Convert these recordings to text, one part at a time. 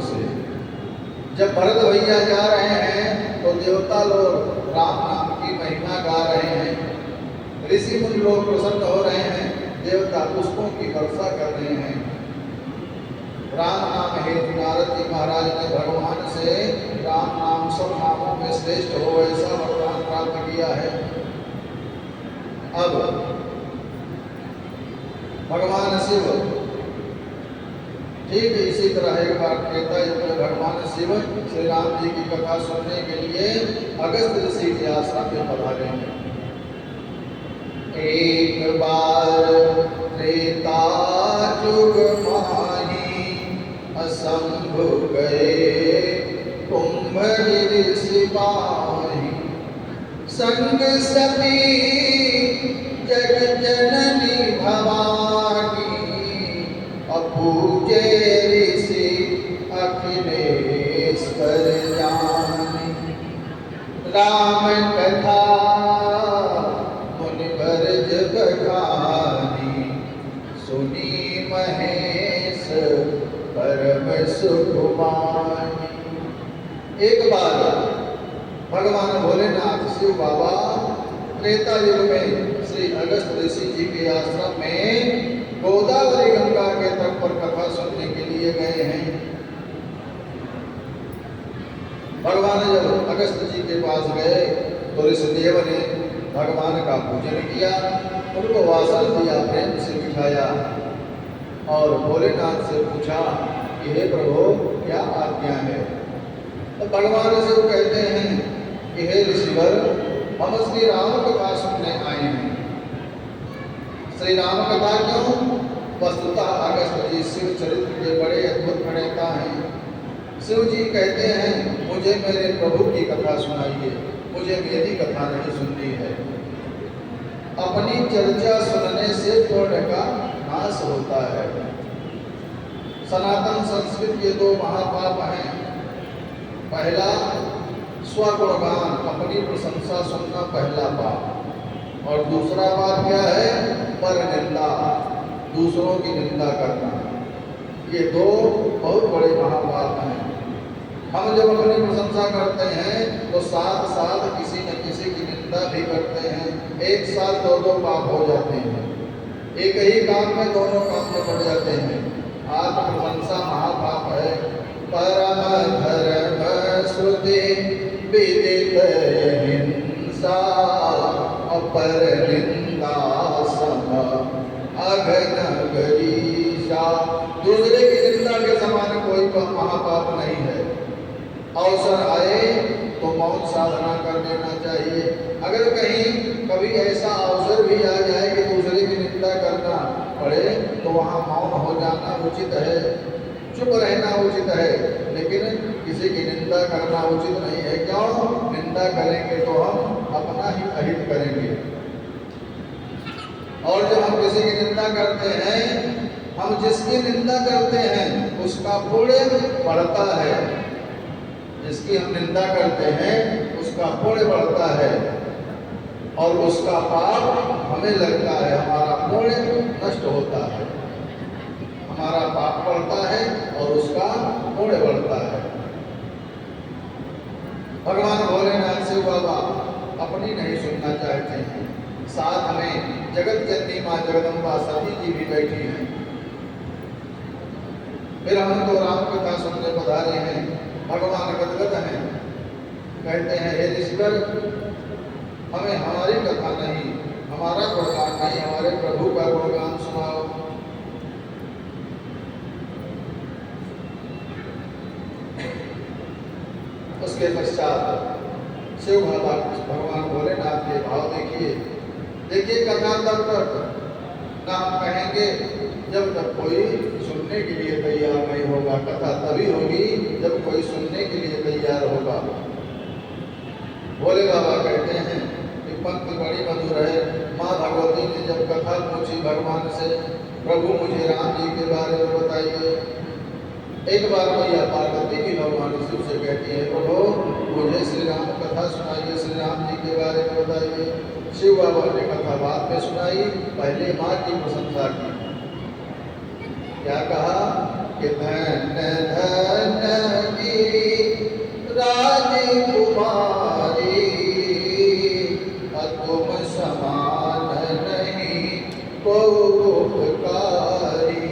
से। जब भरत भैया जा रहे हैं तो देवता लोग राम नाम की महिमा गा रहे हैं, ऋषि मुनि लोग प्रसन्न हो रहे हैं, देवता पुष्पों की वर्षा कर रहे हैं। राम नाम हेतु नारद जी महाराज ने भगवान से राम नाम सब नामों में श्रेष्ठ हो ऐसा वरदान प्राप्त किया है। अब भगवान शिव ठीक इसी तरह एक बार त्रेता युग में भगवान शिव श्री राम जी की कथा सुनने के लिए अगस्त ऋषि के आश्रम में पधारे हैं। एक बार त्रेता युग माही असंभु गए कुंभ ऋषि पाही, संग सती जग जननी भवानी, पूजे ऋषि अखिलेश्वर जानी। राम कथा मुनिवर जब बखानी, सुनी महेश परम सुख पानी। एक बार भगवान भोलेनाथ शिव बाबा त्रेता युग में श्री अगस्त ऋषि जी के आश्रम में गोदावरी गंगा के तट पर कथा सुनने के लिए गए हैं। भगवान जब अगस्त जी के पास गए तो ऋषिदेव ने भगवान का पूजन किया, उनको वासन दिया, प्रेम से बिठाया और भोलेनाथ से पूछा कि हे प्रभु क्या आज्ञा है। तो भगवान से वो कहते हैं कि हे ऋषिवर, हम श्री राम कथा सुनने आए हैं। श्री राम कथा क्यों? वस्तुतः अगस्त जी शिव चरित्र के बड़े अद्भुत प्रणेता हैं। शिव जी कहते हैं मुझे मेरे प्रभु की कथा सुनाइए, मुझे मेरी कथा नहीं सुननी है। अपनी चर्चा सुनने से पुण्य का नाश होता है। सनातन संस्कृत के दो महापाप हैं। पहला स्वगुणगान, अपनी प्रशंसा सुनना पहला पाप, और दूसरा बात क्या है? पर निंदा, दूसरों की निंदा करना। ये दो बहुत बड़े महापाप हैं। हम जब अपनी प्रशंसा करते हैं तो साथ साथ किसी न किसी की निंदा भी करते हैं। एक साथ दो दो पाप हो जाते हैं। एक ही काम में दोनों काम में पड़ जाते हैं। आत्म प्रशंसा महापाप है। परम धर्म श्रुति विदित हिंसा, अपर निंदा सम अघन गरीषा। दूसरे की निंदा के समान कोई महापाप नहीं है। अवसर आए तो मौन साधना कर लेना चाहिए। अगर कहीं कभी ऐसा अवसर भी आ जाए कि दूसरे की निंदा करना पड़े तो वहाँ मौन हो जाना उचित है, चुप रहना उचित है, लेकिन किसी की निंदा करना उचित नहीं है। क्यों? निंदा करेंगे तो हम अपना ही अहित करेंगे। और जब हम किसी की निंदा करते हैं, हम जिसकी निंदा करते हैं उसका पुण्य बढ़ता है। जिसकी हम निंदा करते हैं उसका पुण्य बढ़ता है और उसका पाप हमें लगता है, हमारा पुण्य नष्ट होता है। हमारा पाप बढ़ता है और उसका पुण्य बढ़ता है। भगवान भोलेनाथ शिव बाबा अपनी नहीं सुनना चाहते हैं। साथ में जगत जननी माँ जगदम्बा सती जी भी बैठी हैं। फिर हम तो राम कथा सुनने पधारे हैं। भगवान गदगद हैं, कहते हैं हे ऋषिवर, हमें हमारी कथा नहीं, हमारा गुणगान नहीं, हमारे प्रभु का गुणगान सुनाओ। उसके पश्चात शिव भगवान भोलेनाथ के भाव देखिए। देखिए कथा तब तक ना हम कहेंगे जब तक कोई सुनने के लिए तैयार नहीं होगा। कथा तभी होगी जब कोई सुनने के लिए तैयार होगा। भोले बाबा कहते हैं कि पंक्ति बड़ी मधुर है। माँ भगवती ने जब कथा पूछी भगवान से, प्रभु मुझे राम जी के बारे में बताइए। एक बार मैया पार्वती भी भगवान शिव से कहती है, प्रभु मुझे श्री राम कथा सुनाइए, श्री राम जी के बारे में बताइए। शिव बाबा ने कथा बाद में सुनाई, पहले माँ की प्रशंसा की। क्या कहा कि धन धन कुमारी, तुम समान नहीं को उपकारी।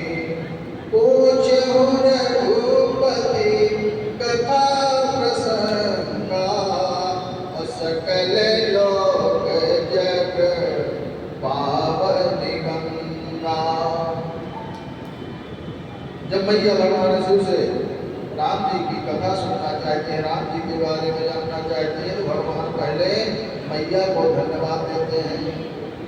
पूछो रघुपति कथा प्रसंगा, सकल लोक जग पावन गंगा। जब मैया भगवान शिव से राम जी की कथा सुनना चाहते हैं, राम जी के बारे में जानना चाहते हैं, तो भगवान पहले मैया को धन्यवाद देते हैं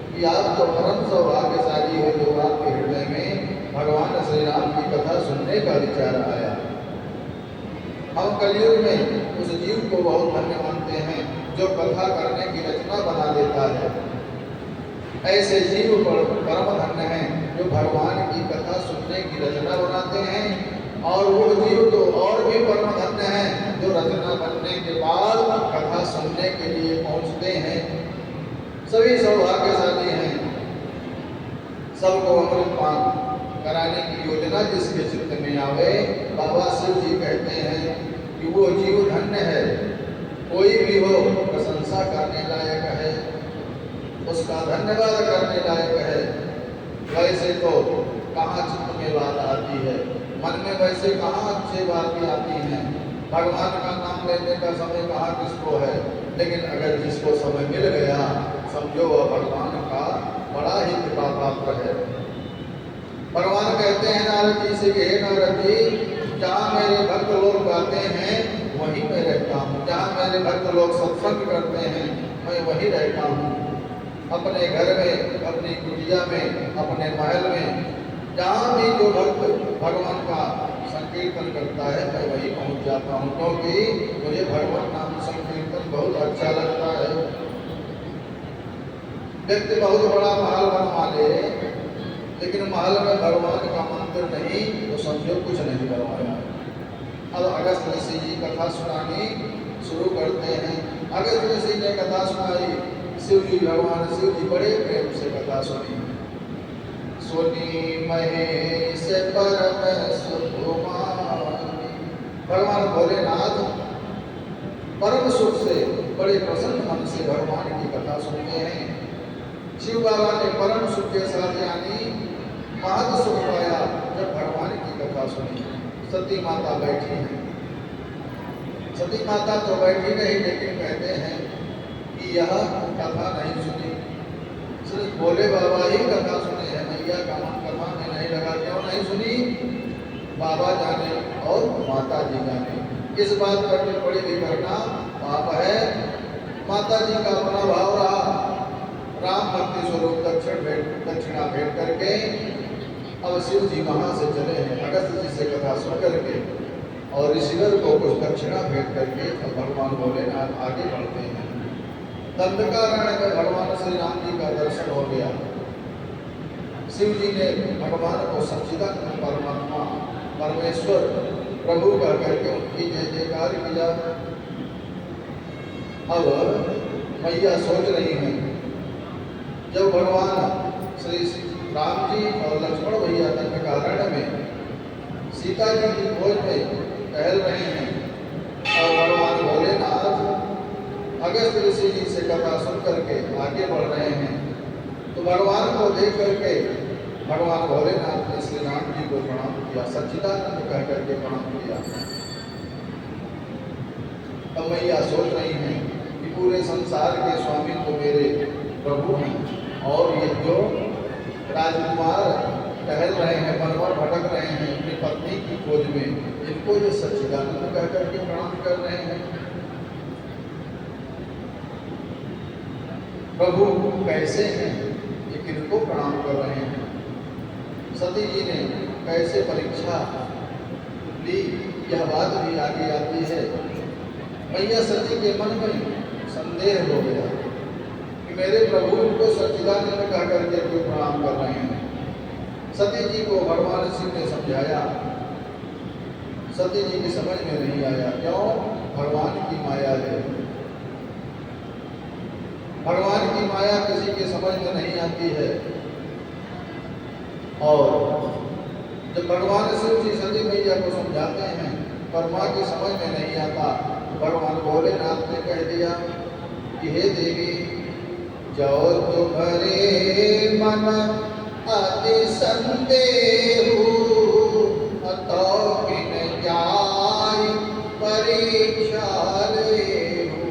कि आप तो परम सौभाग्यशाली हो जो आपके हृदय में भगवान श्री राम की कथा सुनने का विचार आया। हम कलयुग में उस जीव को बहुत धन्य मानते हैं जो कथा करने की रचना बना देता है। ऐसे जीव परम धन्य हैं जो भगवान की कथा सुनने की रचना बनाते हैं, और वो जीव तो और भी परम धन्य हैं जो रचना बनने के बाद कथा सुनने के लिए पहुंचते हैं। सभी सौभाग्यशाली हैं। सबको अमृत पान कराने की योजना जिसके चित्त में आवे, बाबा शिव जी कहते हैं कि वो जीव धन्य है। कोई भी हो प्रशंसा करने लायक है, उसका धन्यवाद करने लायक है। वैसे तो कहाँ चित्त में बात आती है, मन में वैसे कहाँ अच्छी बातें आती हैं। भगवान का नाम लेने का समय कहाँ किसको है, लेकिन अगर जिसको समय मिल गया समझो वह भगवान का बड़ा ही कृपा पात्र है। भगवान कहते हैं नारद जी से कि हे नारद जी, जहाँ मेरे भक्त लोग गाते हैं वहीं मैं रहता हूँ, जहाँ मेरे भक्त लोग सत्संग करते हैं मैं वहीं रहता हूँ। अपने घर में, अपनी कुटिया में, अपने महल में, जहाँ भी जो भक्त भगवान का संकीर्तन करता है मैं वहीं पहुँच जाता हूँ, क्योंकि मुझे भगवान नाम संकीर्तन बहुत अच्छा लगता है। व्यक्ति बहुत बड़ा महल बनवा ले, लेकिन महल में भगवान का मंदिर नहीं तो समझो कुछ नहीं करवाया। अब अगस्त ऋषि जी कथा सुनानी शुरू करते हैं। अगस्त ऋषि ने कथा सुनाई, शिव जी भगवान शिव जी बड़े प्रेम से कथा सुनी। सुनी महेश परम सुकुमारी, भगवान भोलेनाथ परम सुख से बड़े प्रसन्न मन से भगवान की कथा सुनते हैं। शिव बाबा ने परम सुख के साथ यानी महत सुख पाया जब भगवान की कथा सुनी। सती माता बैठी हैं। सती माता तो बैठी नहीं, लेकिन कहते हैं कि यह कथा नहीं सुनी, सिर्फ भोले बाबा ही कथा सुने हैं। मैया का मन कथा में नहीं लगा। क्यों नहीं सुनी? बाबा जाने और माता जी जाने। इस बात पर बड़ी विवरणा पाप है। माता जी का अपना भाव रहा, राम भक्ति स्वरूप दक्षिणा भेंट करके अब शिव जी वहाँ से चले हैं अगस्त जी से कथा सुन करके, और ऋषिवर को कुछ दक्षिणा भेंट करके अब भगवान भोलेनाथ आगे बढ़ते हैं। दंडकारण्य में भगवान श्री राम जी का दर्शन हो गया। शिव जी ने भगवान को सच्चिदानंद परमात्मा परमेश्वर प्रभु कह करके उनकी जय जयकार किया। अब मैया सोच रही हैं, जब भगवान श्री राम जी और लक्ष्मण भैया दंडकारण्य में सीता जी की खोज में टहल रहे हैं, और भगवान भोलेनाथ अगस्त ऋषि जी से कथा सुन करके आगे बढ़ रहे हैं, तो भगवान को देख करके भगवान भोलेनाथ ने श्री राम जी को प्रणाम किया, सच्चिदानंद कह करके प्रणाम किया। अब मैया सोच रही हैं कि पूरे संसार के स्वामी तो मेरे प्रभु हैं, और ये जो राजकुमार टहल रहे हैं, बनवर भटक रहे हैं अपनी पत्नी की खोज में, इनको ये सच्चिदानंद कह करके प्रणाम कर रहे हैं। प्रभु कैसे हैं, ये किनको प्रणाम कर रहे हैं? सती जी ने कैसे परीक्षा ली, यह बात भी आगे आती है। मैया सती के मन में संदेह हो गया कि मेरे प्रभु इनको सच्चिदानंद कह करके क्यों प्रणाम कर रहे हैं। सती जी को भगवान शिव ने समझाया, सती जी की समझ में नहीं आया। क्यों? भगवान की माया है। भगवान की माया किसी के समझ में नहीं आती है। और जब भगवान शिव जी सती मैया को समझाते हैं पर माँ की समझ में नहीं आता। भगवान भोलेनाथ ने कह दिया कि हे देवी, जो तुम्हारे मन अति संदेहु, तो बिन जाय परीक्षा लेहु।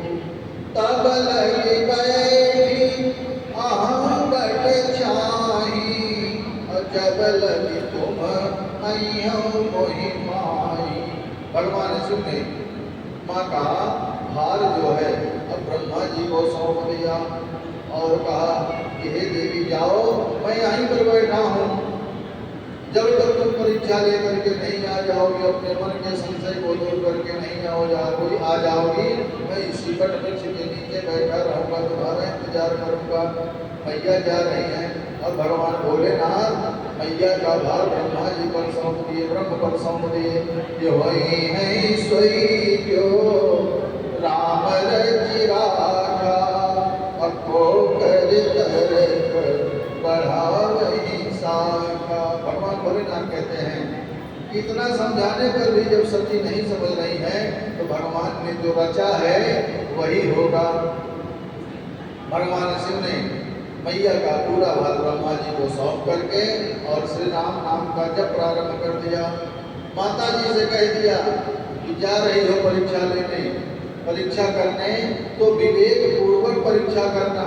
तब लगी बैठी अहम बट छाही, जब लगी तुम अइहु मोहि माही। भगवान शिव ने माँ का हार जो है अब ब्रह्मा जी को सौंप दिया और कहा कि हे देवी जाओ, मैं यहीं पर बैठा हूँ, जब तक तुम परीक्षा लेकर के नहीं आ जाओगी, अपने मन के संशय को दूर करके नहीं आ जाओगी, मैं इसी वट वृक्ष के नीचे बैठा रहूंगा, तुम्हारा इंतजार करूंगा। मैया जा रही हैं और भगवान भोलेनाथ मैया का भार ब्रह्मा जी पर सौंप दिए, ब्रह्म पर सौंप दिए। ये वही है सोई जो राम रचि राखा, अको कर बढ़ावही शाखा। भगवान भोलेनाथ कहते हैं इतना समझाने पर भी जब सच्ची नहीं समझ रही है तो भगवान ने जो रचा है वही होगा। भगवान शिव ने मैया का पूरा भार ब्रह्मा जी को सौंप करके और श्री राम नाम का जप प्रारंभ कर दिया। माता जी से कह दिया कि जा रही हो परीक्षा लेने, परीक्षा करने तो विवेक पूर्वक परीक्षा करना,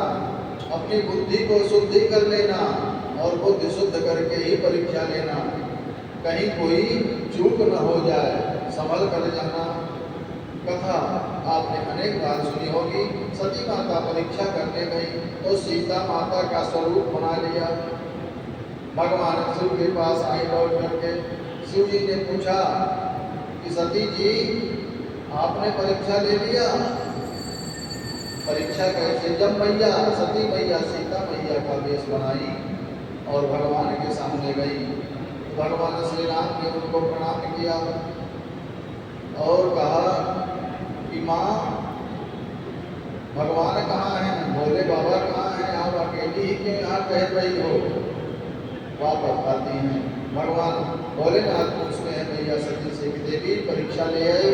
अपनी बुद्धि को शुद्धि कर लेना और बुद्धि शुद्ध करके ही परीक्षा लेना, कहीं कोई चूक न हो जाए, संभल कर जाना। कथा आपने अनेक बार सुनी होगी। सती माता परीक्षा करने गई तो सीता माता का स्वरूप बना लिया। भगवान शिव के पास आई लौट करके शिव जी ने पूछा कि सती जी आपने परीक्षा ले लिया? परीक्षा कैसे? जब मैया सती मैया सीता मैया का वेश बनाई और भगवान के सामने गई, भगवान श्री राम ने उनको प्रणाम किया और कहा कि माँ भगवान कहाँ हैं, भोले बाबा कहाँ हैं, आप अकेली ही क्यों यहाँ कह रही हो? वापस आती हैं। भगवान भोलेनाथ पूछते हैं मैया सती से कि देवी परीक्षा ले आई?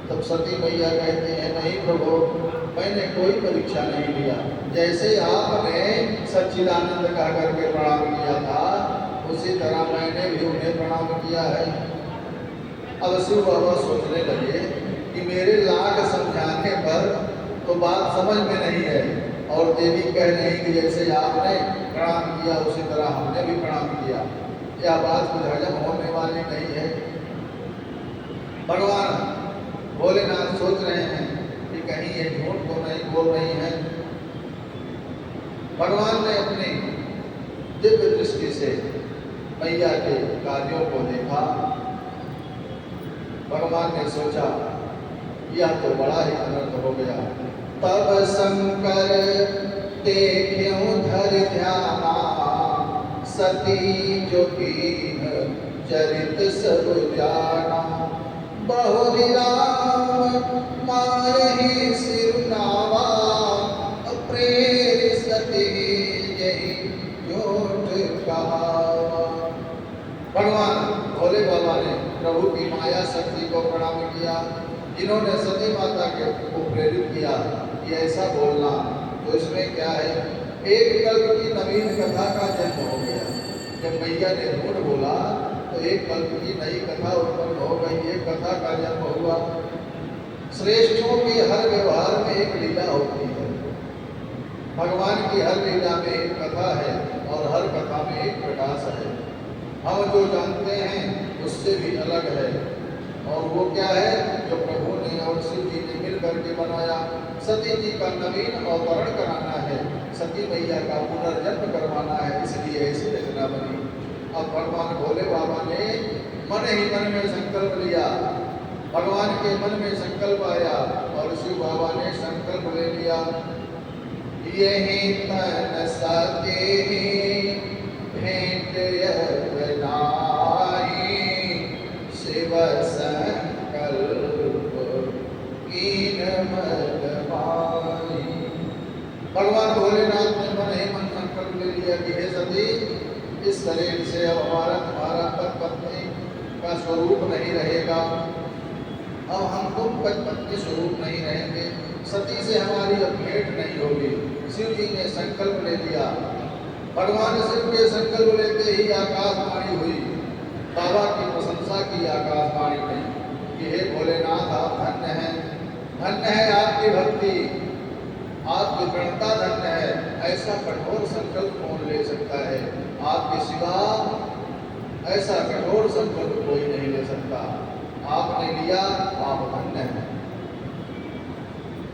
तब सती मैया कहते हैं नहीं प्रभु, मैंने कोई परीक्षा नहीं लिया, जैसे आपने सच्चिदानंद कह करके प्रणाम किया था उसी तरह मैंने भी उन्हें प्रणाम किया है। अब शिव बाबा सोचने लगे कि मेरे लाख समझाने पर तो बात समझ में नहीं है और देवी कह रही कि जैसे आपने प्रणाम किया उसी तरह हमने भी प्रणाम किया, यह बात कुछ हजम होने वाली नहीं है। भगवान भोलेनाथ सोच रहे हैं कि कहीं ये झूठ तो नहीं बोल रही है। भगवान ने अपनी दिव्य दृष्टि से मैया के कार्यों को देखा। भगवान ने सोचा यह तो बड़ा ही अनर्थ हो गया। तब शंकर देखियो धर ध्याना, सती जो कीन चरित सब जाना। बहु राम मारहि सिरुनावा, प्रेर सती यही झूठ कहावा। भगवान भोले बाबा ने प्रभु की माया शक्ति को प्रणाम किया, जिन्होंने सती माता को प्रेरित किया कि ऐसा बोलना। तो इसमें क्या है, एक कल्प की नवीन कथा का जन्म हो गया। जब मैया ने झूठ बोला तो एक कल्प की नई कथा उत्पन्न हो गई, एक कथा का जन्म हुआ। श्रेष्ठों के हर व्यवहार में एक लीला होती है। भगवान की हर लीला में एक कथा है और हर कथा में एक प्रकाश है। हम जो जानते हैं उससे भी अलग है, और वो क्या है जो प्रभु ने और शिव जी ने मिल करके बनाया। सती जी का नवीन अवतरण कराना है, सती मैया का पुनर्जन्म करवाना है, इसलिए ऐसी रचना बनी। अब भगवान भोले बाबा ने मन ही मन में संकल्प लिया, भगवान के मन में संकल्प आया और शिव बाबा ने संकल्प ले लिया। यही तन सती भेंट शिव संकल्प कीन मत पाई। भगवान भोलेनाथ ने मन ही मन संकल्प ले लिया कि हे सती, इस शरीर से अब हमारा तुम्हारा पति का स्वरूप नहीं रहेगा। अब हम तुम पति स्वरूप नहीं रहेंगे, सती से हमारी अब भेंट नहीं होगी। शिव जी ने संकल्प ले लिया। भगवान शिव के संकल्प लेते ही आकाशवाणी हुई, बाबा की प्रशंसा की आकाशवाणी ने कि हे भोलेनाथ आप धन्य हैं, धन्य है आपकी भक्ति, आपकी प्रणता धन्य है। ऐसा कठोर संकल्प कौन ले सकता है, आपके सिवा ऐसा कठोर संकल्प कोई नहीं ले सकता। आपने लिया, आप धन्य हैं।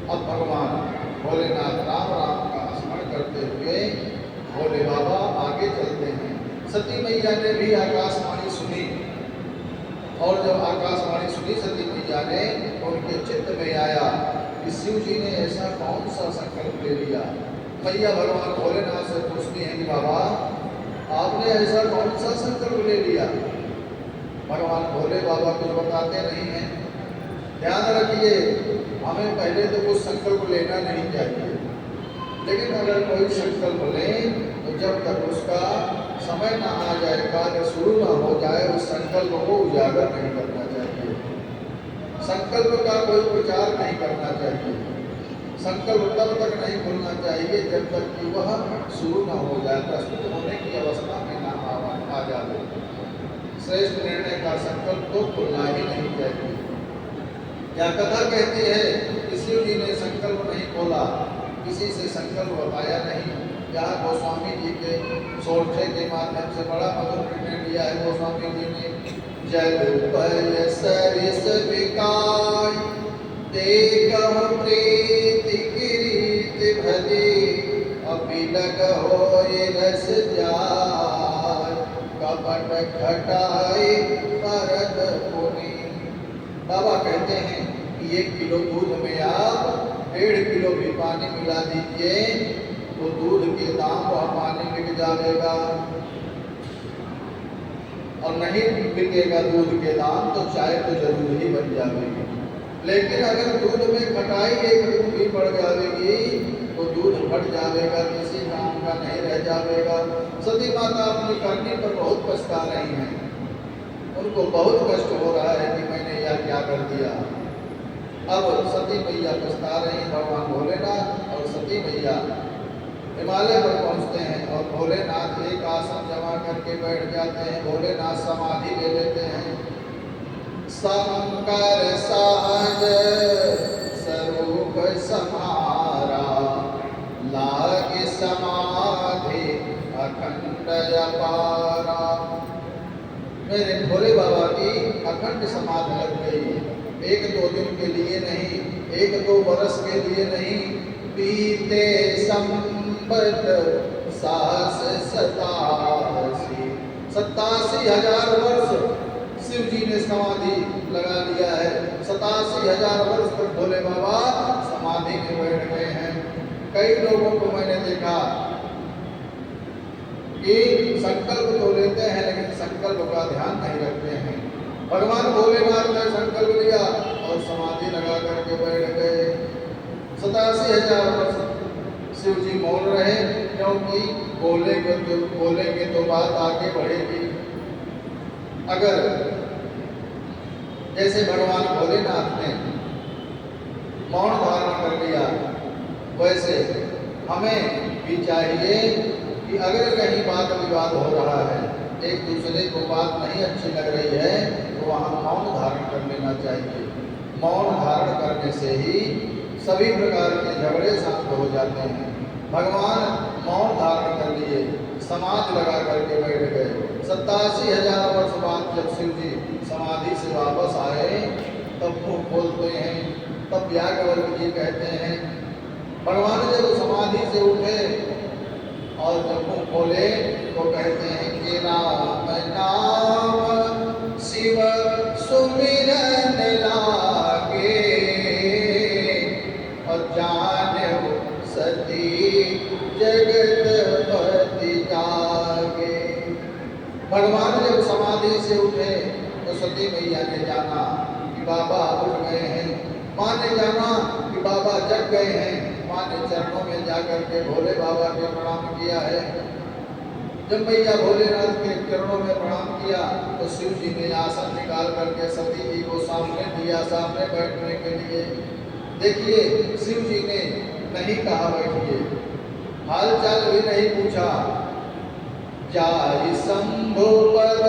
अब भगवान भोलेनाथ राम राम का स्मरण करते हुए भोले बाबा आगे चलते हैं। सती मैया ने भी आकाशवाणी सुनी, और जब आकाशवाणी सुनी सती मैया ने, उनके चित्त में आया कि शिव जी ने ऐसा कौन सा संकल्प ले लिया। मैया भगवान भोलेनाथ से पूछती हैं कि बाबा आपने ऐसा कौन सा संकल्प ले लिया। भगवान भोले बाबा कुछ बताते नहीं हैं। ध्यान रखिए, हमें पहले तो कुछ संकल्प लेना नहीं चाहिए, लेकिन अगर कोई संकल्प लें तो जब तक उसका समय ना आ जाए, कार्य शुरू ना हो जाए, उस संकल्प को उजागर नहीं करना चाहिए। संकल्प का कोई प्रचार नहीं करना चाहिए। संकल्प तब तक नहीं भूलना चाहिए जब तक कि वह शुरू न हो जाए, प्रस्तुत होने की अवस्था में ना आ जाए। श्रेष्ठ निर्णय का संकल्प तो भूलना ही नहीं चाहिए। क्या कथा कहती है कि शिव जी ने संकल्प नहीं खोला, किसी से संकल्प बताया नहीं। यहाँ गोस्वामी जी के सोरठे के माध्यम से बड़ा मधुर निर्णय लिया है गोस्वामी जी ने। जल पल सरिस विकार देखहु प्रीति कीर्ति भजे, अबिलग होय रस जाय, कपट घटाए भरत मुनि। बाबा कहते हैं कि 1 किलो दूध में आप 1.5 किलो भी पानी मिला दीजिए तो दूध के दाम वह पानी बिक जाएगा, और नहीं बिकेगा दूध के दाम तो चाय तो जरूर ही बन जाएगी। लेकिन अगर दूध में खटाई 1 बूंद भी पड़ जाएगी तो दूध फट जाएगा, किसी काम का नहीं रह जाएगा। सती माता अपनी करनी पर बहुत पछता रही हैं। उनको बहुत कष्ट हो रहा है कि मैंने यह क्या कर दिया। अब सती मैया पछता रही, भगवान भोलेनाथ और सती मैया हिमालय पर पहुंचते हैं और भोलेनाथ एक आसन जमा करके बैठ जाते हैं। भोलेनाथ समाधि ले लेते हैं। शंकर सहज स्वरूप समारा, लागे समाधि अखंड अपारा। मेरे भोले बाबा की अखंड समाधि लग गई। 1-2 दिन के लिए नहीं, 1-2 वर्ष के लिए नहीं, बीते संबत साहस 87,000 वर्ष शिव जी ने समाधि लगा लिया है। 87,000 वर्ष तक भोले बाबा समाधि में बैठ गए हैं। कई लोगों को मैंने देखा कि संकल्प तो लेते हैं लेकिन संकल्प का ध्यान नहीं रखते हैं। भगवान भोलेनाथ ने संकल्प लिया और समाधि लगा करके बैठ गए। 87,000 वर्ष शिव जी मौन रहे, क्योंकि बोलेंगे तो बात आगे बढ़ेगी। अगर जैसे भगवान भोलेनाथ ने मौन धारण कर लिया, वैसे हमें भी चाहिए कि अगर कहीं बात विवाद हो रहा है, एक दूसरे को बात नहीं अच्छी लग रही है, तो वहाँ मौन धारण कर लेना चाहिए। मौन धारण करने से ही सभी प्रकार के झगड़े शांत हो जाते हैं। भगवान मौन धारण कर लिए, समाधि लगा करके बैठ गए। 87,000 वर्ष बाद जब शिव जी समाधि से वापस आए तब मुँह खोलते हैं, तब याज्ञवल्क्य जी कहते हैं, भगवान जब समाधि से उठे और जब मुँह खोले तो कहते हैं कि राम नाम शिव सुमिरन लागे, और जाने सती जगत पति जागे। भगवान जब समाधि से उठे तो सती मैया ने जाना कि बाबा उठ गए हैं। माँ ने जाना कि बाबा जग गए हैं। माँ ने चरणों में जाकर के भोले बाबा के प्रणाम किया है। जब मैया भोलेनाथ के चरणों में प्रणाम किया तो शिव जी ने आसन निकाल करके सती जी को सामने दिया, सामने बैठने के लिए। देखिए, शिव जी ने नहीं कहा बैठिए, हाल चाल भी नहीं पूछा। जाहि शंभु पद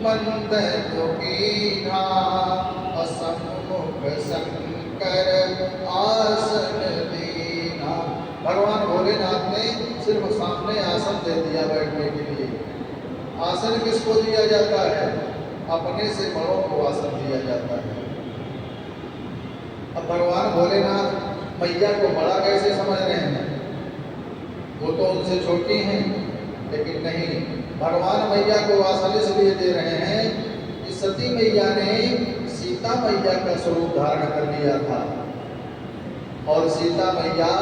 मंद जोगीना, असम्मुख शंकर आसन दीना। भगवान भोलेनाथ ने सिर्फ सामने आसन दे दिया बैठने के लिए। आसन किसको दिया जाता है? अपने से बड़ों को आसन दिया जाता है। अब भगवान भोलेनाथ मैया को बड़ा कैसे समझ रहे हैं? वो तो उनसे छोटी हैं, लेकिन नहीं, भगवान मैया को आसन इसलिए दे रहे हैं कि सती मैया ने सीता मैया का स्वरूप धारण कर लिया था, और सीता मैया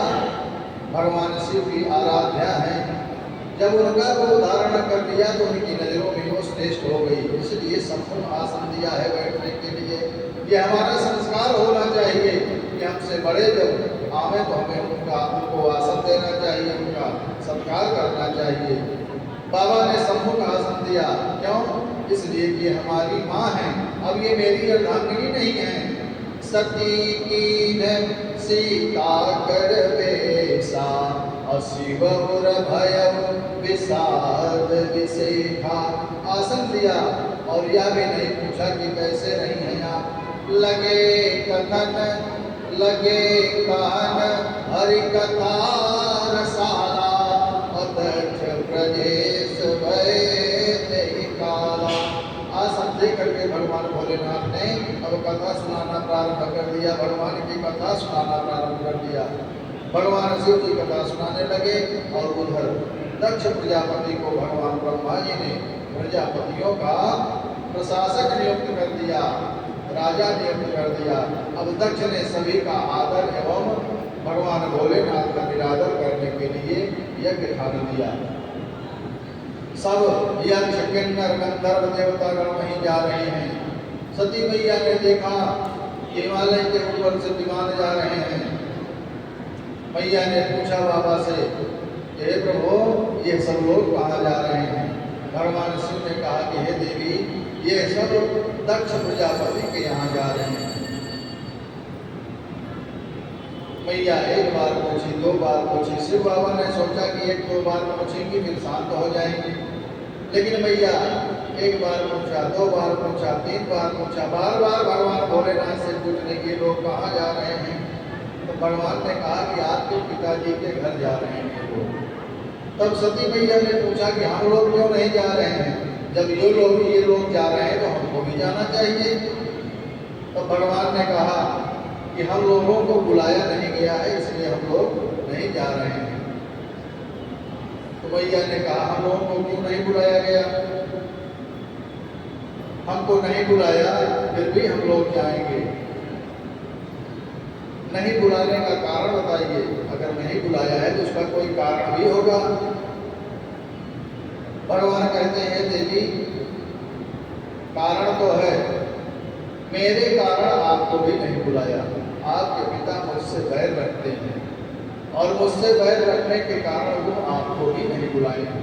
भगवान शिव की आराध्या है। जब उनका वो धारण कर लिया तो उनकी नजरों में वो श्रेष्ठ हो गई, इसलिए संपूर्ण आसन दिया है बैठने के लिए। ये हमारा संस्कार होना चाहिए कि हमसे बड़े जब आवे तो हमें उनको आसन देना चाहिए, उनका सत्कार करना चाहिए। बाबा ने सम्मुख आसन दिया, क्यों? इसलिए कि हमारी माँ है, अब ये मेरी अर्धांगिनी नहीं है। सती की सीता कर बेसा, शिव भय विषाद विषेखा। आसन दिया और यह भी नहीं पूछा कि कैसे नहीं है आप। लगे कथन लगे कहन हरि कथा रसाला, अदक्ष प्रदेश भय काला। आसन दे करके भगवान भोलेनाथ ने अब कथा सुनाना प्रारंभ कर दिया, भगवान की कथा सुनाना प्रारंभ कर दिया। भगवान शिव की कथा सुनाने लगे और उधर दक्ष प्रजापति को भगवान ब्रह्मा जी ने प्रजापतियों का प्रशासक नियुक्त कर दिया, राजा नियुक्त कर दिया। अब दक्ष ने सभी का आदर एवं भगवान भोलेनाथ का निरादर करने के लिए यज्ञ ठान दिया। सब यक्ष किन्नर गंधर्व देवतागण वहीं जा रहे हैं। सती मैया ने देखा हिमालय के ऊपर से विमान जा रहे हैं। मैया ने पूछा बाबा से, हे प्रभु, ये सब लोग कहाँ जा रहे हैं? भगवान शिव ने कहा कि हे देवी, ये सब दक्ष प्रजापति के यहाँ जा रहे हैं। मैया एक बार पूछी, दो बार पूछी। शिव बाबा ने सोचा कि एक दो बार पूछेंगी फिर शांत हो जाएंगे, लेकिन मैया एक बार पूछा, दो बार पूछा, तीन बार पूछा, बार बार भगवान भोलेनाथ से पूछने के लोग कहाँ जा रहे हैं। तो भगवान ने कहा कि आपके पिताजी के घर जा रहे हैं लोग। तब सती मैया ने पूछा कि हम लोग क्यों नहीं जा रहे हैं? जब ये लोग जा रहे हैं तो हमको भी जाना चाहिए। तो भगवान ने कहा कि हम लोगों को बुलाया नहीं गया है, इसलिए हम लोग नहीं जा रहे हैं। तो मैया ने कहा, हम लोगों को क्यों नहीं बुलाया गया? हमको नहीं बुलाया, फिर भी हम लोग जाएंगे। नहीं बुलाने का कारण बताइए। अगर नहीं बुलाया है तो उसका कोई कारण भी होगा। भगवान कहते हैं, देवी, कारण तो है, मेरे कारण आपको भी नहीं बुलाया। आपके पिता मुझसे बैर रखते हैं और मुझसे बैर रखने के कारण वो आपको भी नहीं बुलाएंगे।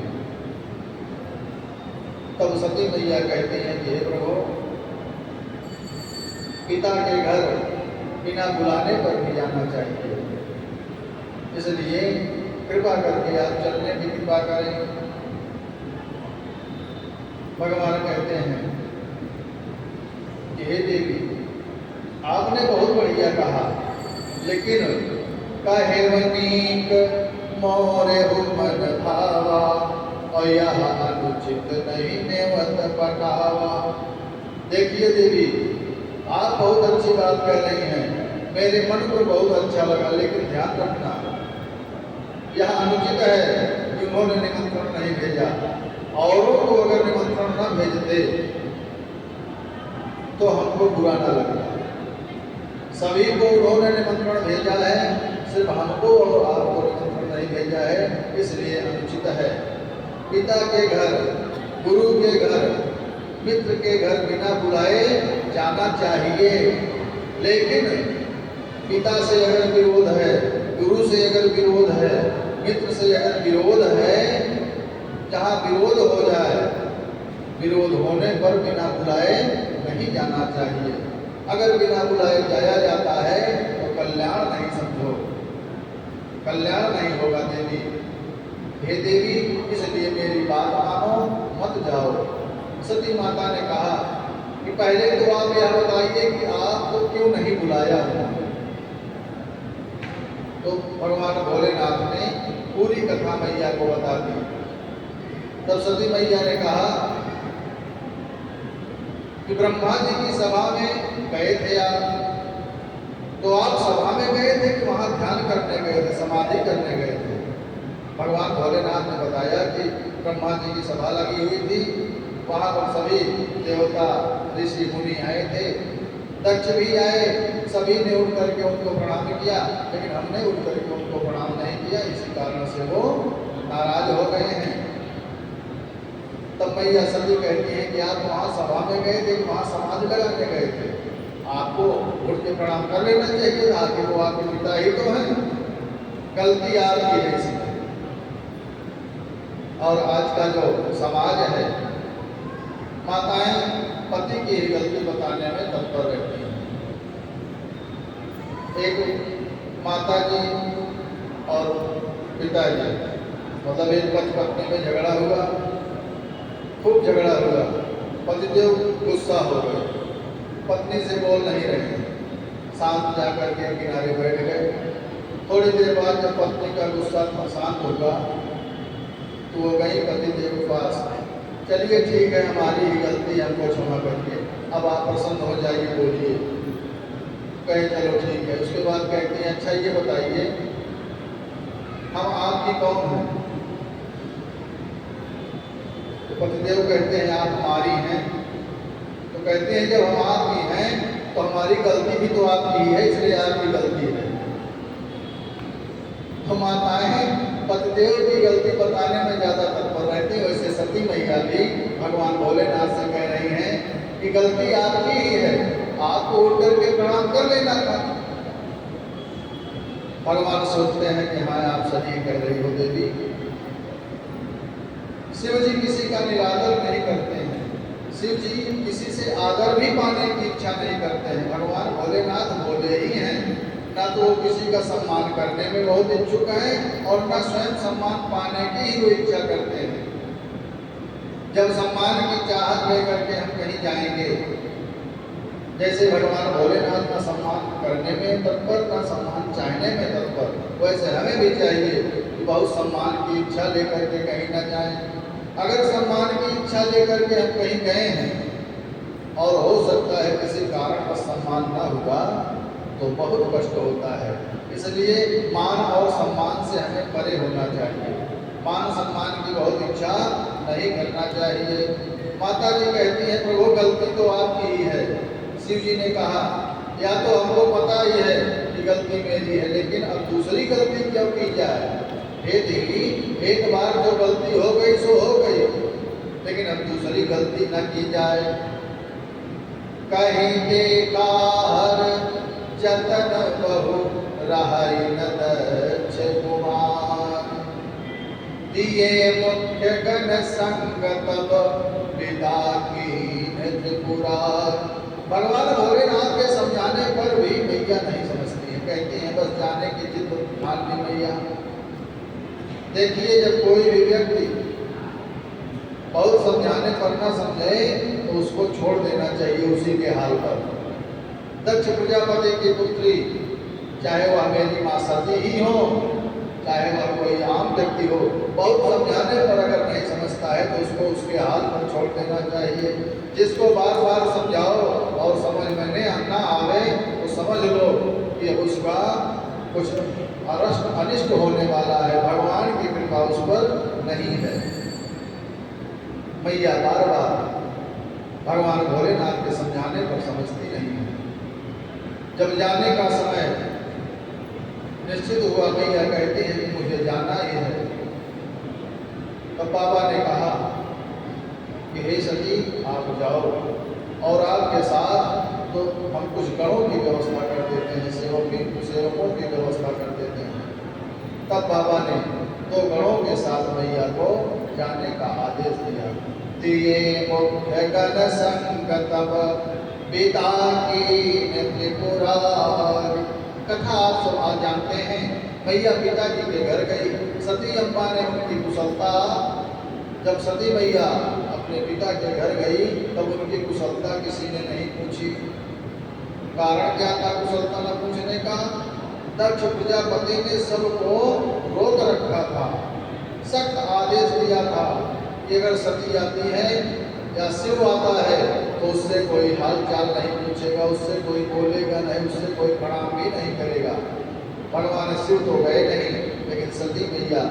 तब सती मैया कहते हैं कि हे प्रभु, पिता के घर बिना बुलाने पर भी जाना चाहिए, इसलिए कृपा करके आप चलने की कृपा करें। भगवान कहते हैं कि हे देवी, आपने बहुत बढ़िया कहा, लेकिन कहे वनीक मोरे मन भावा, और यह अनुचित नहीं नेवत पटावा। देखिए देवी, आप बहुत अच्छी बात कह रही हैं, मेरे मन को बहुत अच्छा लगा, लेकिन ध्यान रखना, यह अनुचित है कि उन्होंने निमंत्रण नहीं भेजा। औरों को अगर निमंत्रण न भेजते तो हमको बुरा न लगता। सभी को उन्होंने निमंत्रण भेजा है, सिर्फ हमको और आपको निमंत्रण नहीं भेजा है, इसलिए अनुचित है। पिता के घर, गुरु के घर, मित्र के घर बिना बुलाए जाना चाहिए। लेकिन पिता से अगर विरोध है, गुरु से अगर विरोध है, मित्र से अगर विरोध है, जहाँ विरोध हो जाए, विरोध होने पर बिना बुलाए नहीं जाना चाहिए। अगर बिना बुलाए जाया जाता है तो कल्याण नहीं, समझो कल्याण नहीं होगा देवी। हे देवी, इसलिए मेरी बात मानो, मत जाओ। सती माता ने कहा कि पहले तो आप यह बताइए कि आपको क्यों नहीं बुलाया। तो भगवान भोलेनाथ ने पूरी कथा मैया को बता दी। तब सती मैया ने कहा कि ब्रह्मा जी की सभा में गए थे आप, तो आप सभा में गए थे कि वहां ध्यान करने गए थे, समाधि करने गए थे। भगवान भोलेनाथ ने बताया कि ब्रह्मा जी की सभा लगी हुई थी, वहां पर सभी देवता ऋषि मुनि आए थे, दक्ष भी आए, सभी ने उठ करके उनको प्रणाम किया, लेकिन हमने उठ करके उनको प्रणाम नहीं किया, इसी कारण से वो नाराज हो गए हैं। तब मैया सती कहती है कि आप वहाँ सभा में गए थे, वहाँ समाधि लगाने गए थे, आपको उठ के प्रणाम कर लेना चाहिए था कि वो आपके पिता ही तो हैं, गलती आपकी है इसमें। और आज का जो समाज है, माताएं पति की ही गलती बताने में तत्पर रहती हैं। एक माता जी और पिताजी, मतलब एक पति पत्नी में झगड़ा हुआ, खूब झगड़ा हुआ, पतिदेव गुस्सा हो गए, पत्नी से बोल नहीं रहे, शांत जाकर के किनारे बैठ गए। थोड़ी देर बाद जब पत्नी का गुस्सा शांत होगा तो वो गई पतिदेव के पास, चलिए ठीक है, हमारी ही गलती, हमको क्षमा करिए, अब आप प्रसन्न हो जाइए, बोलिए। कहे चलो ठीक है। उसके बाद कहते हैं अच्छा ये बताइए हम आपकी कौन हैं? तो पतिदेव कहते हैं आप हमारी हैं। तो कहते हैं जब हम आपकी हैं तो हमारी गलती भी तो आपकी है, इसलिए आपकी गलती है। तो माताएं पतिदेव की गलती बताने में ज्यादा तत्पर रहती है। वैसे सती मैया भी भगवान भोलेनाथ से कह रही हैं कि गलती आपकी ही है, आपको उठ करके प्रणाम कर लेना था। भगवान सोचते हैं कि हाँ आप सही कह रही हो देवी। शिव जी किसी का निरादर नहीं करते हैं, शिव जी किसी से आदर भी पाने की इच्छा नहीं करते हैं। भगवान भोलेनाथ भोले ही हैं, ना तो वो किसी का सम्मान करने में बहुत इच्छुक हैं और ना स्वयं सम्मान पाने की ही वो इच्छा करते हैं। जब सम्मान की चाहत लेकर के हम कहीं जाएंगे, जैसे भगवान भोलेनाथ का सम्मान करने में तत्पर, ना सम्मान चाहने में तत्पर, वैसे हमें भी चाहिए कि बहुत सम्मान की इच्छा लेकर के कहीं ना जाएं। अगर सम्मान की इच्छा लेकर के हम कहीं गए हैं और हो सकता है किसी कारण का सम्मान ना हुआ तो बहुत कष्ट होता है। इसलिए मान और सम्मान से हमें परे होना चाहिए, मान सम्मान की बहुत इच्छा नहीं करना चाहिए। माता जी कहती है प्रभु गलती तो आपकी ही है। शिव जी ने कहा या तो हमको पता ही है कि गलती मेरी है, लेकिन अब दूसरी गलती क्यों की जाए। हे देवी, एक बार जो गलती हो गई सो हो गई, लेकिन अब दूसरी गलती न की जाए। कहीं बेकार जतन बहु रहाई न दक्ष कुमार, दिए मुख्य गण संग तब विदा की त्रिपुरार। भगवान भोलेनाथ के समझाने पर भी मैया नहीं समझती है, कहती हैं बस जाने की जिद मान ली मैया। देखिए जब कोई भी व्यक्ति बहुत समझाने पर ना समझे तो उसको छोड़ देना चाहिए उसी के हाल पर। दक्ष प्रजापति की पुत्री, चाहे वह मेरी माँ सती ही हो, चाहे वह कोई आम व्यक्ति हो, बहुत समझाने पर अगर नहीं समझता है तो उसको उसके हाल पर छोड़ देना चाहिए। जिसको बार बार समझाओ और समझ में न आवे तो समझ लो कि उसका कुछ अनिष्ट होने वाला है, भगवान की कृपा उस पर नहीं है। मैया बार बार भगवान भोलेनाथ के समझाने पर समझती नहीं है। जब जाने का समय निश्चित हुआ, मैया कहती है कि मुझे जाना ही है। तब बाबा ने कहा कि हे सती आप जाओ, और आपके साथ तो हम कुछ गणों की व्यवस्था कर देते हैं, सेवकों की व्यवस्था कर देते हैं। तब बाबा ने 2 गणों के साथ मैया को जाने का आदेश दिया। दिए मुख्य गण संग तब पिता की त्रिपुरारी। कथा आप सब आज जानते हैं, मैया पिताजी के घर गई। सती अम्बा ने उनकी कुशलता, जब सती मैया अपने पिता के घर गई तब उनकी कुशलता किसी ने नहीं पूछी। कारण क्या था कुशलता न पूछने का? दक्ष प्रजापति ने सबको रोक रखा था, सख्त आदेश दिया था कि अगर सती आती है या शिव आता है तो उससे कोई हाल चाल नहीं पूछेगा, उससे कोई बोलेगा नहीं, उससे कोई प्रणाम भी नहीं करेगा। भगवान शिव तो गए नहीं, लेकिन सती मैया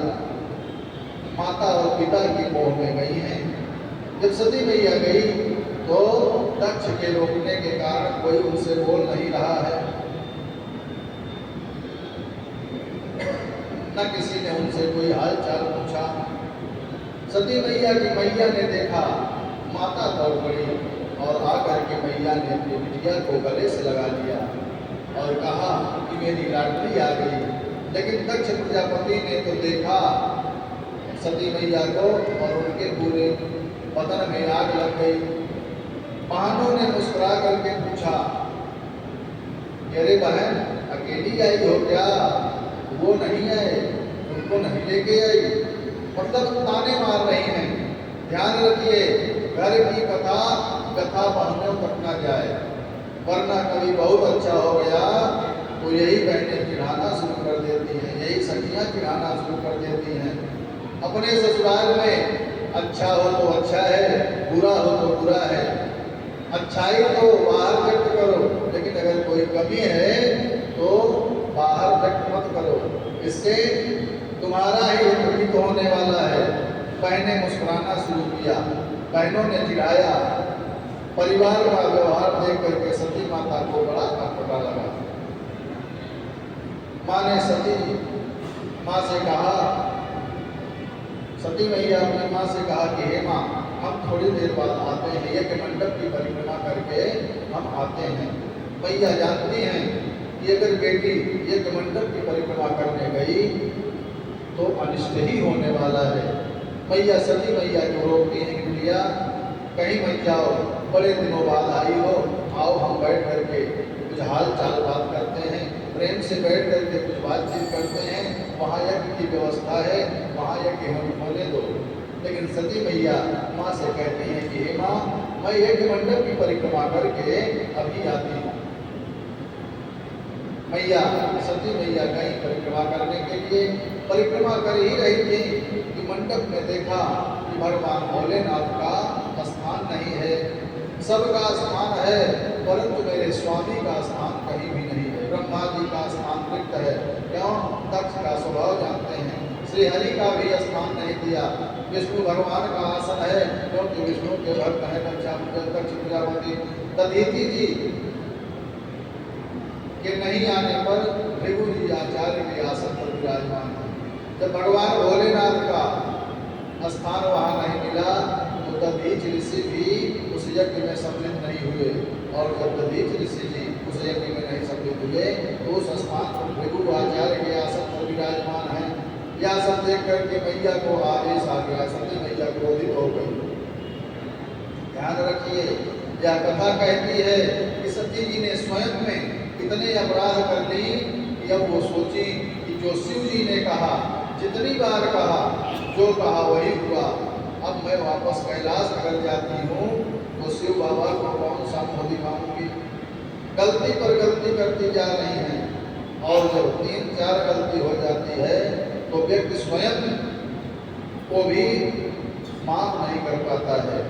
माता और पिता की मोह में गई हैं। जब सती मैया गई तो दक्ष के रोकने के कारण कोई उनसे बोल नहीं रहा है, न किसी ने उनसे कोई हाल चाल पूछा। सती मैया की मैया ने देखा, माता दौड़ पड़ी और आकर के मैया ने अपनी बिटिया को गले से लगा लिया और कहा कि मेरी लाडली आ गई। लेकिन दक्ष प्रजापति ने तो देखा सती मैया को और उनके पूरे बदन में आग लग गई। बहनों ने मुस्कुरा करके पूछा, अरे बहन अकेली आई हो क्या? वो नहीं आए, उनको नहीं लेके आई। मतलब ताने मार रही हैं। ध्यान रखिए, घर की कथा बहनों तक न जाए, वरना कभी बहुत अच्छा हो गया तो यही बहनें चिढ़ाना शुरू कर देती हैं, यही सखियां चिढ़ाना शुरू कर देती हैं। अपने ससुराल में अच्छा हो तो अच्छा है, बुरा हो तो बुरा है। अच्छाई तो बाहर व्यक्त करो, लेकिन अगर कोई कमी है तो बाहर व्यक्त मत करो, इससे तुम्हारा ही हित होने वाला है। बहनें मुस्कुराना शुरू किया, बहनों ने चिढ़ाया। परिवार का व्यवहार देख करके सती माता को बड़ा खटपटा लगा। माँ ने माँ से कहा, सती मैया अपनी माँ से कहा कि हे माँ, हम थोड़ी देर बाद आते हैं, यज्ञ मंडप की परिक्रमा करके हम आते हैं। मैया जानती हैं कि अगर बेटी यज्ञ मंडप की परिक्रमा करने गई तो अनिष्ट ही होने वाला है। मैया सती मैया को रोकती हैं, बिटिया कहीं मत जाओ, बड़े दिनों बाद आई हो, आओ हम बैठ करके कुछ हाल चाल बात करते हैं, प्रेम से बैठ करके कुछ बातचीत करते हैं। वहाँ यज्ञ की व्यवस्था है, वहाँ यज्ञ हम होने दो। लेकिन सती मैया माँ से कहती हैं कि हे माँ, मैं यज्ञ मंडप की परिक्रमा करके अभी आती हूँ। मैया सती मैया कहीं परिक्रमा करने के लिए परिक्रमा कर ही रही थी कि मंडप में देखा कि भगवान भोलेनाथ का स्थान नहीं है। सबका स्थान है परंतु मेरे स्वामी का स्थान कहीं भी नहीं है। ब्रह्मा जी का स्थान रिक्त है। क्यों? दक्ष का स्वभाव जानते हैं। श्री हरि का भी स्थान नहीं दिया। विष्णु भगवान का आसन है, क्योंकि विष्णु के भक्त है दक्ष प्रजापति। दधीचि जी के नहीं आने पर भृगु जी आचार्य के आसन पर विराजमान है। जब भगवान भोलेनाथ का स्थान वहाँ नहीं मिला तो दधीच ऋषि भी उस यज्ञ में सम्मिलित नहीं हुए, और जब दधीच ऋषि जी उस यज्ञ में नहीं सम्मिलित हुए तो उस स्थान पर भृगु आचार्य के आसन पर विराजमान है। यह सब देख करके मैया को आदेश आ गया, सती मैया क्रोधित हो गई। ध्यान रखिए, यह कथा कहती है कि सती जी ने स्वयं में इतने अपराध कर ली कि अब वो सोची कि जो शिव जी ने कहा, जितनी बार कहा, जो कहा वही हुआ। अब मैं वापस कैलाश अगर जाती हूँ तो शिव बाबा को कौन सा मुँह दिखाऊंगी। गलती पर गलती करती जा रही हैं, और जब 3-4 गलती हो जाती है तो व्यक्ति स्वयं को भी माफ नहीं कर पाता है।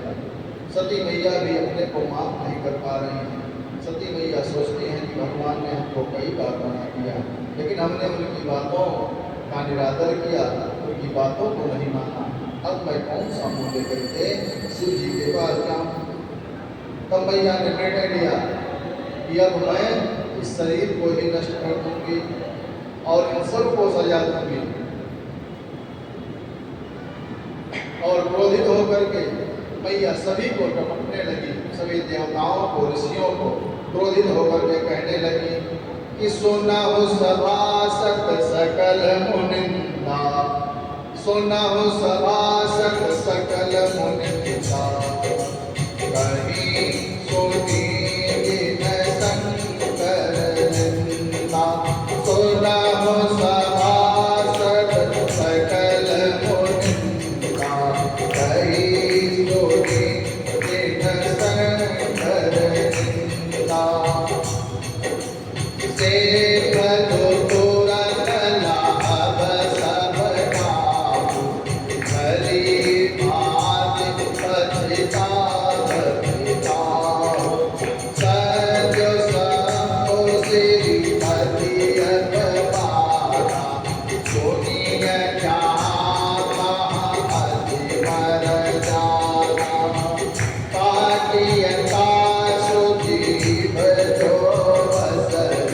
सती मैया भी अपने को माफ नहीं कर पा रही हैं। सती मैया सोचती हैं कि भगवान ने हमको कई बार मना किया, लेकिन हमने उनकी बातों का निरादर किया, उनकी बातों को नहीं माना। अब मैं कौन सा मुँह लेकर के शिव जी के पास जाऊँ? तब मैया ने निर्णय लिया कि अब मैं इस शरीर को ही नष्ट कर दूंगी और इन सबको सजा दूंगी। और क्रोधित होकर के मैया सभी को टपकने लगी, सभी देवताओं को, ऋषियों को क्रोधित होकर के कहने लगी कि सुना हो सभासद सकल मुनिंदा, सुनहु सभासद सकल मुनि पिता, कहीं सोनी जिन शंकर निंदा। सुनहु सभासद सकल मुनि पिता, कहीं सोनी जिन शंकर निंदा। से भजो तुरंत लाभ सब काहू, भली भांति पछताव पिताहु। सज समो श्रीमति अगपारा, सुनिय जाता अति मर जाता। पाटियता सुजीव जो बसरी,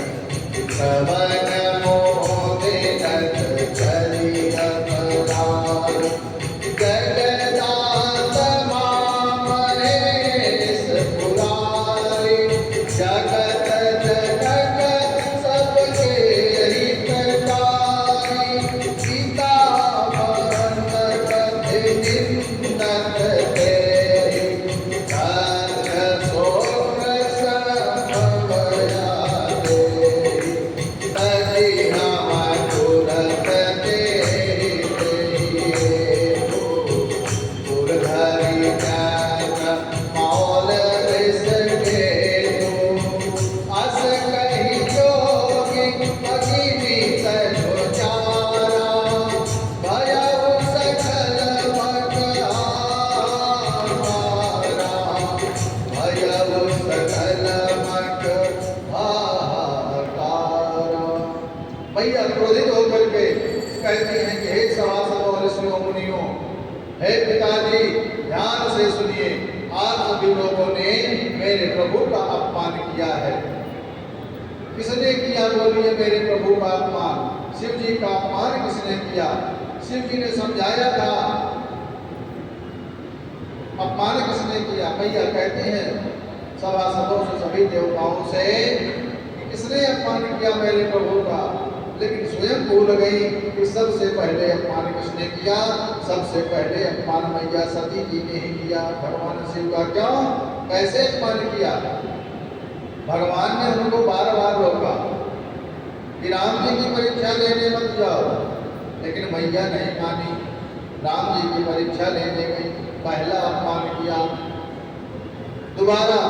श्रवण मोदित चली अपराध। जगदात मां महेश पुरारी, जगत जनक सबके हितकारी। सीता बरन कथि निंदक तेरी, धन सोर समया तेरी। तजी हम तुरत तेरी तेरी, पुरधरि जन मौल रिस गेलु। अस कहि जोगी अजीवित गुजारा, भयउ सकल मकरारा। भयउ सकल मकरारा। मैया क्रोधित होकर के कहती हैं कि हे सभासदों और ऋषियों मुनियों, हे पिताजी ध्यान से सुनिए, आज सभी लोगों ने मेरे प्रभु का अपमान किया है। किसने किया बोलिए मेरे प्रभु का अपमान? शिव जी का अपमान किसने किया? शिव जी ने समझाया था, अपमान किसने किया? मैया कहती हैं सभासदों से, सभी देवताओं से, कि किसने अपमान किया मेरे प्रभु का? लेकिन स्वयं भूल गई कि सबसे पहले अपमान किसने किया? सबसे पहले अपमान मैया सती जी ने ही किया। भगवान शिव का क्यों, कैसे अपमान किया? भगवान ने उनको बार बार रोका कि राम जी की परीक्षा लेने मत जाओ, लेकिन मैया नहीं मानी। राम जी की परीक्षा लेने गई, पहला अपमान किया। दोबारा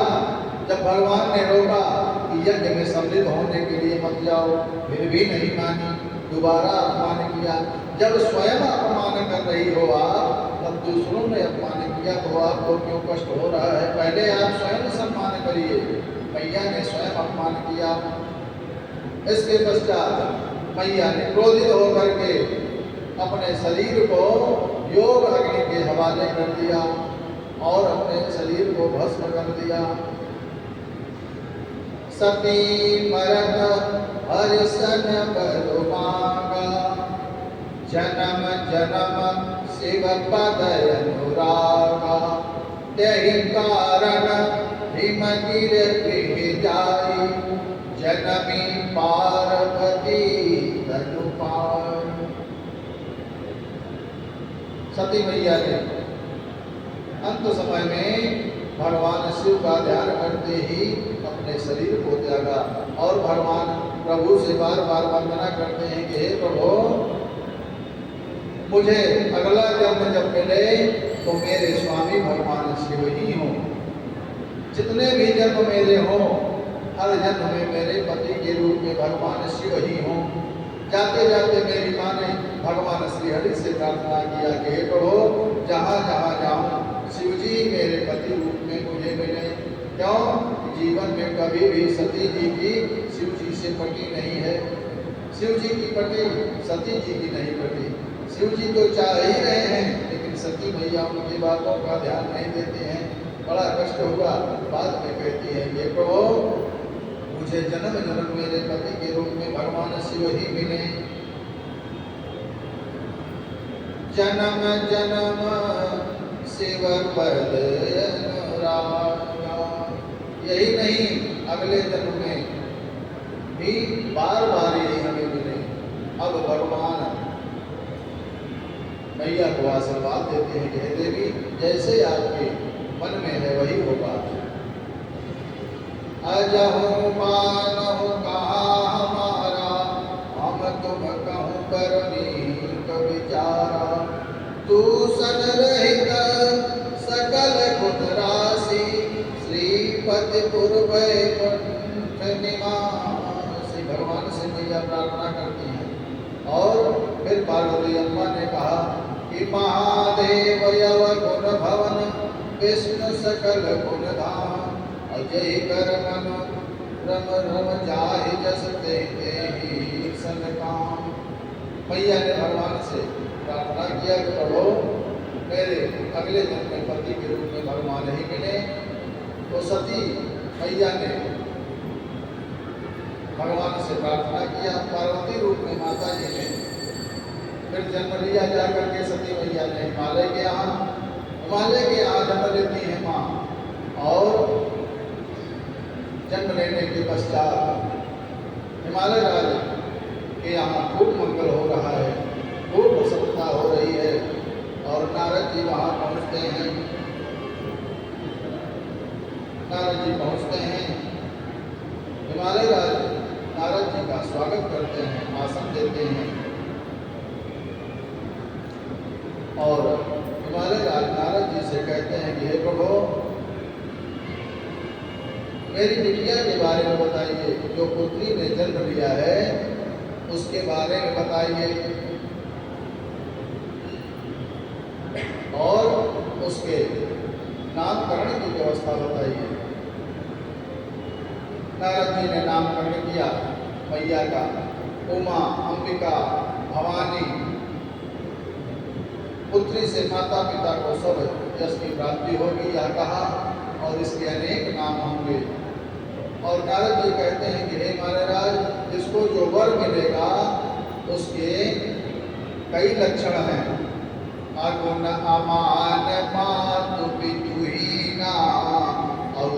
जब भगवान ने रोका कि यज्ञ में सम्मिलित होने के लिए मत जाओ, फिर भी नहीं मानी, दोबारा अपमान किया। जब स्वयं अपमान कर रही हो आप, तब दूसरों ने अपमान किया तो आपको क्यों कष्ट हो रहा है? पहले आप स्वयं सम्मान करिए। मैया ने स्वयं अपमान किया। इसके पश्चात मैया ने क्रोधित होकर के अपने शरीर को योग अग्नि के हवाले कर दिया और अपने शरीर को भस्म कर दिया। सती मरत हरिशन बरु मांगा, जन्म जन्म शिव पद अनुरागा। तेहि कारण हिमगिर गृह जाई, जनमी पार्वती तनु पाई। सती मैया ने अंत समय में भगवान शिव का ध्यान करते ही अपने शरीर को त्यागा और भगवान प्रभु से बार बार वंदना करते हैं कि हे प्रभु, मुझे अगला जन्म जब मिले तो मेरे स्वामी भगवान शिव ही हों। जितने भी जन्म मेरे हों, हर जन्म में मेरे पति के रूप में भगवान शिव ही हों। जाते जाते मेरी माँ ने भगवान श्री हरि से प्रार्थना किया कि हे प्रभु, जहाँ जहाँ जाऊँ शिव जी मेरे पति रूप में मुझे मिले। क्यों? जीवन में कभी भी सती जी की शिव जी से पटी नहीं है। शिव जी की पटी, सती जी की नहीं पटी। शिव जी तो चाह ही रहे हैं, लेकिन सती मैया उनकी बातों का ध्यान नहीं देते हैं। बड़ा कष्ट हुआ। बाद में कहती है, ये प्रभु, मुझे जन्म जन्म मेरे पति के रूप में भगवान शिव ही मिले। जन्म जन्म शिव पद अनुरागा। यही नहीं, अगले जन्म में भी बार बार यही हमें मिले। अब भगवान मैया को आशीर्वाद देते हैं कि हे देवी, जैसे आपके मन में है वही होगा। अजहु मानहु कहा हमारा, हम तुम कहूँ परनीक विचारा। तू सन रहित सकल गुण राशि, श्रीपति पूर्व कुंठ निवासी। भगवान से मैया प्रार्थना करती हैं। और फिर पार्वती अम्मा ने कहा कि महादेव यव गुण भवन, विष्णु सकल गुण धाम। अजय कर मन रम रम जाहि जस तेहि सन काम। मैया ने भगवान से प्रार्थना किया कि प्रभु, मेरे अगले जन्म में पति के रूप में भगवान ही मिले। तो सती मैया ने भगवान से प्रार्थना किया, पार्वती रूप में माता जी ने फिर जन्म लिया। जाकर के सती मैया ने हिमालय के यहाँ जन्म लेती है माँ। और जन्म लेने के पश्चात हिमालय राज्य के यहाँ खूब मंगल हो रहा है, खूब प्रसन्नता हो रही है। और नारद जी वहाँ पहुँचते हैं। नारद जी पहुँचते हैं, हिमालय राज्य नारद जी का स्वागत करते हैं, आसन देते हैं। और हिमालय राज्य नारद जी से कहते हैं कि हे प्रभु, मेरी बिटिया के बारे में बताइए, जो पुत्री ने जन्म लिया है उसके बारे में बताइए, और उसके नामकरण की व्यवस्था बताइए। नारद जी ने नामकरण किया मैया का। उमा, अंबिका, भवानी। पुत्री से माता पिता को सब यश की प्राप्ति होगी यह कहा, और इसके अनेक नाम होंगे। और नारद जी कहते हैं कि हे महाराज, जिसको जो वर मिलेगा उसके कई लक्षण हैं। अगुण अमान